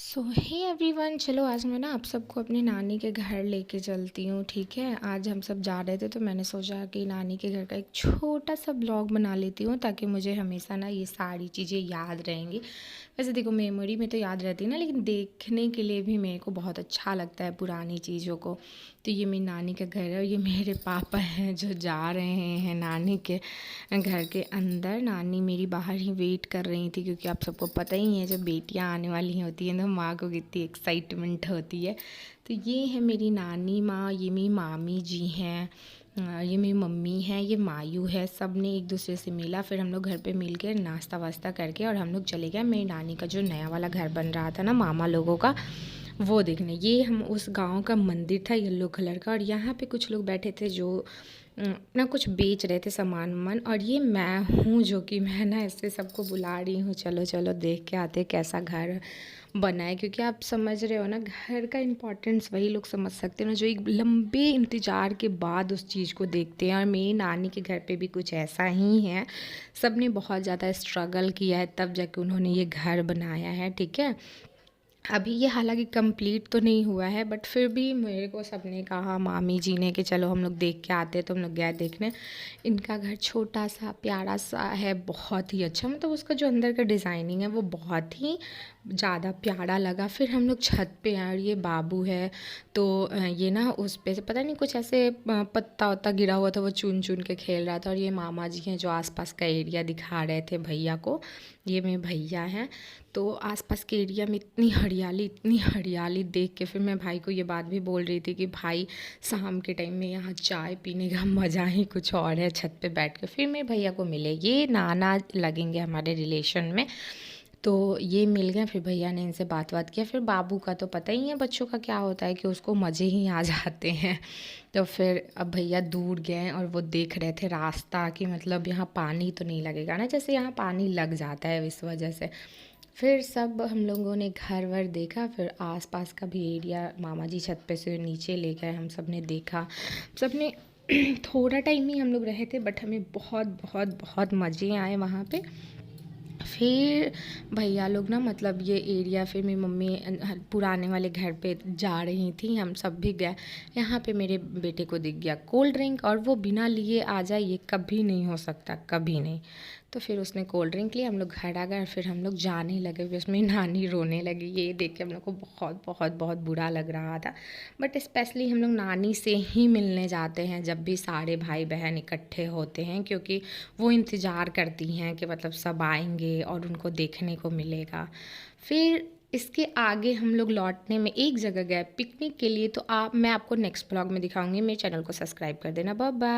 सो hey everyone, चलो आज मैं ना आप सबको अपनी नानी के घर लेके चलती हूँ। ठीक है, आज हम सब जा रहे थे तो मैंने सोचा कि नानी के घर का एक छोटा सा ब्लॉग बना लेती हूँ ताकि मुझे हमेशा ना ये सारी चीज़ें याद रहेंगी। वैसे देखो, मेमोरी में तो याद रहती है ना, लेकिन देखने के लिए भी मेरे को बहुत अच्छा लगता है पुरानी चीज़ों को। तो ये मेरी नानी का घर है और ये मेरे पापा हैं जो जा रहे हैं नानी के घर के अंदर। नानी मेरी बाहर ही वेट कर रही थी, क्योंकि आप सबको पता ही है जब बेटियां आने वाली होती हैं तो माँ को कितनी एक्साइटमेंट होती है। तो ये है मेरी नानी माँ, ये मेरी मामी जी हैं, ये मेरी मम्मी है, ये मायू है। सब ने एक दूसरे से मिला, फिर हम लोग घर पे मिल के नाश्ता वास्ता करके और हम लोग चले गए मेरी नानी का जो नया वाला घर बन रहा था ना मामा लोगों का, वो देखने। ये हम उस गांव का मंदिर था येलो कलर का, और यहाँ पे कुछ लोग बैठे थे जो अपना कुछ बेच रहे थे सामान वामान। और ये मैं हूँ जो कि मैं ना ऐसे सबको बुला रही हूँ, चलो चलो देख के आते कैसा घर बना है। क्योंकि आप समझ रहे हो ना, घर का इम्पोर्टेंस वही लोग समझ सकते हैं ना जो एक लंबे इंतज़ार के बाद उस चीज़ को देखते हैं। और मेरी नानी के घर पे भी कुछ ऐसा ही है। सब ने बहुत ज़्यादा स्ट्रगल किया है तब जाके उन्होंने ये घर बनाया है। ठीक है, अभी ये हालांकि कंप्लीट तो नहीं हुआ है, बट फिर भी मेरे को सबने कहा, मामी जी ने, कि चलो हम लोग देख के आते हैं। तो हम लोग गए देखने। इनका घर छोटा सा प्यारा सा है, बहुत ही अच्छा, मतलब उसका जो अंदर का डिज़ाइनिंग है वो बहुत ही ज़्यादा प्यारा लगा। फिर हम लोग छत पे आए और ये बाबू है, तो ये ना उस पे से पता नहीं कुछ ऐसे पत्ता वत्ता गिरा हुआ था, वो चुन चुन के खेल रहा था। और ये मामा जी हैं जो आसपास का एरिया दिखा रहे थे भैया को। ये मेरे भैया हैं। तो आसपास के एरिया में इतनी हरियाली देख के फिर मैं भाई को ये बात भी बोल रही थी कि भाई, शाम के टाइम में यहाँ चाय पीने का मज़ा ही कुछ और है छत पे बैठ के। फिर मेरे भैया को मिले, ये नाना लगेंगे हमारे रिलेशन में। तो ये मिल गए, फिर भैया ने इनसे बात किया। फिर बाबू का तो पता ही है बच्चों का क्या होता है कि उसको मज़े ही आ जाते हैं। तो फिर अब भैया दूर गए और वो देख रहे थे रास्ता, कि मतलब यहाँ पानी तो नहीं लगेगा ना, जैसे यहाँ पानी लग जाता है इस वजह से। फिर सब हम लोगों ने घर वर देखा, फिर आसपास का भी एरिया मामा जी छत पे से नीचे ले गए, हम सब ने देखा। सब ने थोड़ा टाइम ही हम लोग रहे थे, बट हमें बहुत बहुत बहुत मज़े आए वहाँ पे। फिर भैया लोग ना, मतलब ये एरिया, फिर मेरी मम्मी पुराने वाले घर पे जा रही थी, हम सब भी गए। यहाँ पे मेरे बेटे को दिख गया कोल्ड ड्रिंक, और वो बिना लिए आ जाए ये कभी नहीं हो सकता, कभी नहीं। तो फिर उसने कोल्ड ड्रिंक लिया, हम लोग घर आ गए। फिर हम लोग जाने लगे, फिर उसमें नानी रोने लगी। ये देख के हम लोग को बहुत बहुत बहुत बुरा लग रहा था। बट स्पेशली हम लोग नानी से ही मिलने जाते हैं जब भी सारे भाई बहन इकट्ठे होते हैं, क्योंकि वो इंतज़ार करती हैं कि मतलब सब आएंगे और उनको देखने को मिलेगा। फिर इसके आगे हम लोग लौटने में एक जगह गए पिकनिक के लिए। तो मैं आपको नेक्स्ट ब्लॉग में दिखाऊंगी। मेरे चैनल को सब्सक्राइब कर देना। Bye bye.